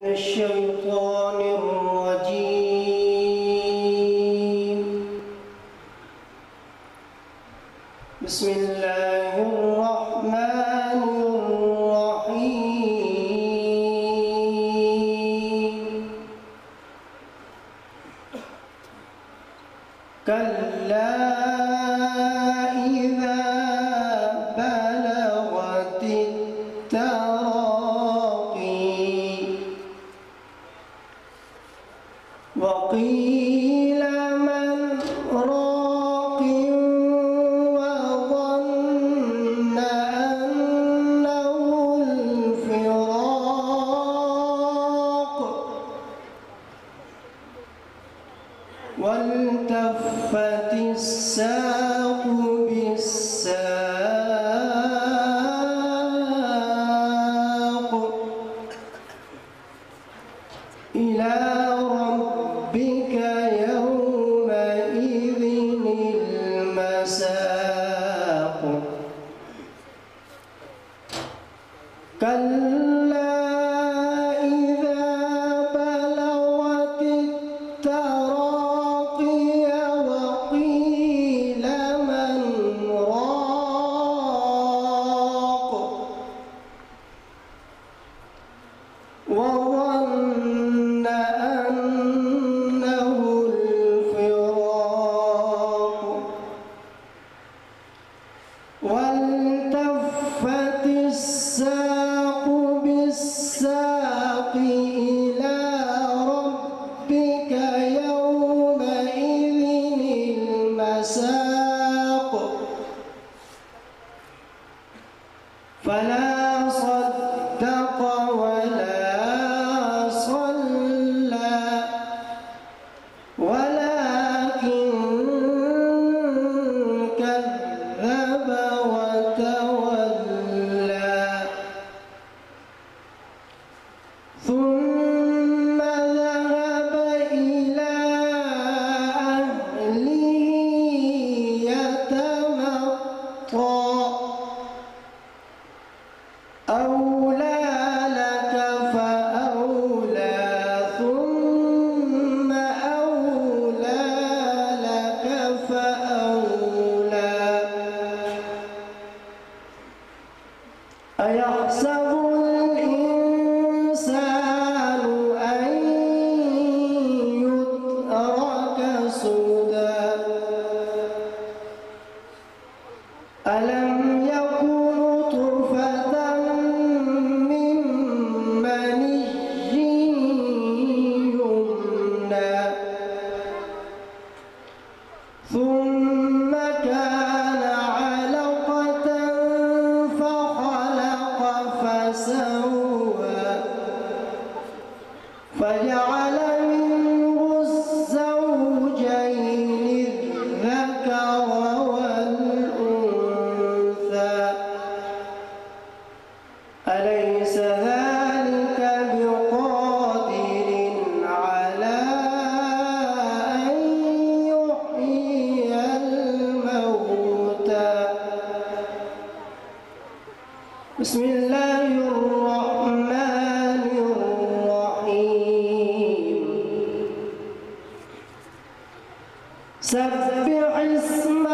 الشيطان الرجيم. بسم الله الرحمن الرحيم. كلا إذا بلغت التراقي وقيل من راق وظن أنه الفراق والتفت الساق بالساق إلى ربك يومئذ المساق. كلا إذا بلغت التراقي وقيل من راق وظن أنه الفراق والتفت الساق بالساق إلى ربك يومئذ المساق. فلا صدق ولا صلى ولكن كذب وتولى ثم ذهب إلى أهله يتمطى. أولى لك فأولى ثم أولى لك فأولى. أيحسب الإنسان أن يترك سدى ألم يكن نطفة من مني يمنى ثم كان علقة فخلق فسوى فجعل منه الزوجين الذكر والأنثى. أليس ذلك بقادر على أن يحيي الموتى. بسم الله الرحمن الرحيم. سبح اسم